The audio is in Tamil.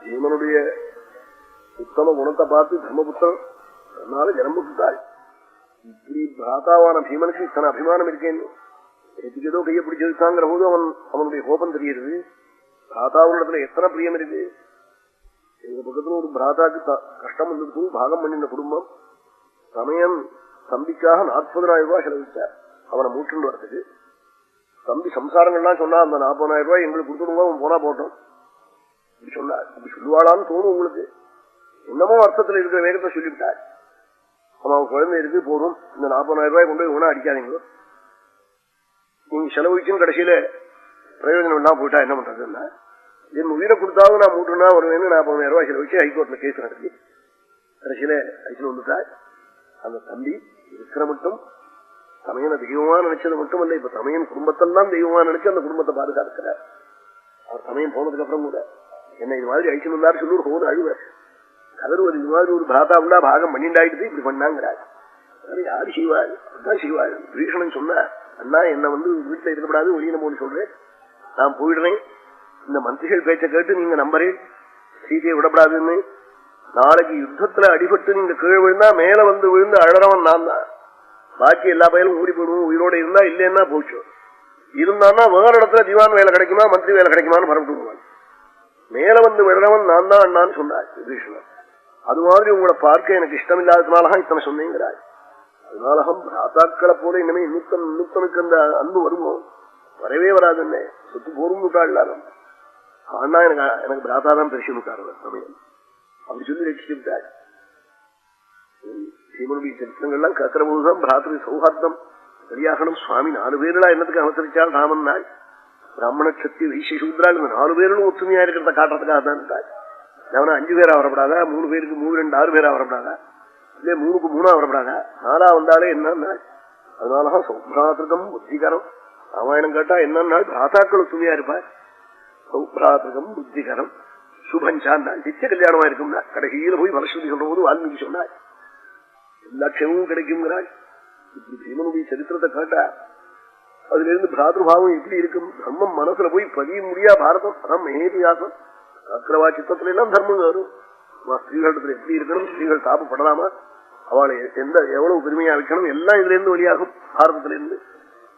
பீமனுடைய உத்தம குணத்தை பார்த்து தர்மபுத்திரன் அதனால ஜனம் விட்டாள். இப்படி பிராதாவான பீமனுக்கு இத்தனை அபிமானம் இருக்கேன்னு எதுக்கு ஏதோ கையை பிடிச்சிருக்காங்கிற போது அவனுடைய கோபம் தெரியுது. பிராதாவினிடத்துல எத்தனை பிரியம் இருக்கு. எங்க பக்கத்துல ஒரு பிராதாக்கு கஷ்டம் வந்துட்டு பாகம் பண்ணின குடும்பம் சமயம் தம்பிக்காக 40,000 ரூபாய் செலவிச்சார் அவனை மூட்டுண்டு வரதுக்கு. தம்பி சம்சாரங்கள்லாம் சொன்னா அந்த 40,000 ரூபாய் எங்களுக்கு கொடுத்துடுங்க அவன் போனா போட்டோம் இப்படி சொன்னார். இப்படி சொல்லுவாளான்னு தோணும் உங்களுக்கு. என்னமோ அர்த்தத்துல இருக்கிற வேகத்தை சொல்லிவிட்டார். அவன் குழந்தை இருக்கு போதும் இந்த 40,000 ரூபாய் கொண்டு போய் ஒன்னா அடிக்காதீங்களோ நீங்க செலவுச்சுன்னு கடைசியில பிரயோஜனம் எல்லாம் போயிட்டா என்ன பண்றதுன்னா என் உயிரை கொடுத்தாவது நான் மூட்டுனா வருவேன்னு 40,000 ரூபாய் செலவிச்சு ஹைகோர்ட்ல கேஸ் நடத்தி கடைசியில ஐசில் வந்துட்டார். அந்த தம்பி இருக்கிற மட்டும் தமையனை தெய்வமா நினைச்சது மட்டும் இல்ல, இப்ப தமையன் குடும்பத்தெல்லாம் தெய்வமா நினைச்சு அந்த குடும்பத்தை பாதுகாக்கிறார். அவர் தமையன் போனதுக்கு அப்புறம் கூட என்ன இது மாதிரி ஐசில் வந்தாரு சொல்லி ஒரு போது அழுவ கதறுவது இது மாதிரி ஒரு பிராத்தா உண்டா பாகம் பண்ணிண்டாயிட்டு இப்படி பண்ணாங்கிறார். யாரு செய்வாள் அதான் செய்வாள். பீஷணன் சொன்ன அண்ணா என்ன வீட்டுல இருக்கக்கூடாது வெளியில போன்னு சொல்றேன் நான் போயிடுறேன். இந்த மந்திரிகள் பேச்ச கேட்டு நீங்க நம்பறேன் சீதையை விடப்படாதுன்னு. நாளைக்கு யுத்தத்துல அடிபட்டு நீங்க கீழே விழுந்தா மேல விழுந்து அழறவன் நான் தான். பாக்கி எல்லா பயிலும் ஊடி போயிடுவோம். உயிரோட இருந்தா இல்லைன்னா போச்சு. இருந்தான்னா வேற இடத்துல திவான் வேலை கிடைக்குமா மந்திரி வேலை கிடைக்குமான்னு பரப்பிட்டு மேல விழுறவன் நான் தான் அண்ணான்னு சொன்னார் விபீஷணன். அது மாதிரி உங்களை பார்க்க எனக்கு இஷ்டம் இல்லாததுனாலதான் இத்தனை சொன்னீங்கிறாய். அதனாலகம் பிராத்தாக்களை போல இனிமே இன்னுத்தனுக்கு அந்த அன்பு வருவோம் வரவே வராதுன்னு சொத்து போரும் விட்டாள். ஆனா எனக்கு பிராத்தாதான் பெருசு விட்டாரு சமயம் அப்படி சொல்லி ரட்சிச்சு விட்டாள். சீமனுடைய சரித்திரங்கள்லாம் கேட்கிற போதுதான் பிராத்திரி சௌஹார்தம் சரியாகணும். சுவாமி 4 பேர்களா என்னத்துக்கு அவசரிச்சால் ராமன் நாள் பிராமண சக்தி வைசிய சூத்ராள் இந்த 4 பேரும் ஒத்துமையா இருக்கிறத காட்டுறதுக்காக தான் இருக்காள். அவனா 5 பேரா வரப்படாதா 3 பேருக்கு 3 2 6 பேரா வரப்படாதா இல்ல 3க்கு 3 வரப்படாதா 4 வந்தாலே என்ன. அதனாலதான் சௌப்ராத்திருக்கம் புத்திகரம் ராமாயணம் கேட்டா என்னன்னா பிராத்தாக்கள் ஒத்துமையா இருப்பார். சௌப்ராத்திருக்கம் புத்திகரம் சுபஞ்சான் நித்திய கல்யாணமா இருக்கும்னா கடைசியில போய் வரஸ்வதி சொல்ற போது வால்மீகி சொன்னார் எல்லா க்ஷேமும் கிடைக்குங்கிறாள். இப்படி பீமனுடைய சரித்திரத்தை கேட்டா அதுல இருந்து பிராதுர்பாவம் எப்படி இருக்கும். தர்மம் மனசுல போய் பதிய முடியா பாரதம் அதான் மேதியாசம் அக்கிரவா சித்தத்துல எல்லாம் தர்மம் வரும். ஸ்திரீகளிடத்துல எப்படி இருக்கணும் ஸ்திரீகள் தாப்பப்படலாமா அவளை எவ்வளவு பெருமையா வைக்கணும் எல்லாம் இதுல இருந்து வெளியாகும் பாரதத்திலிருந்து.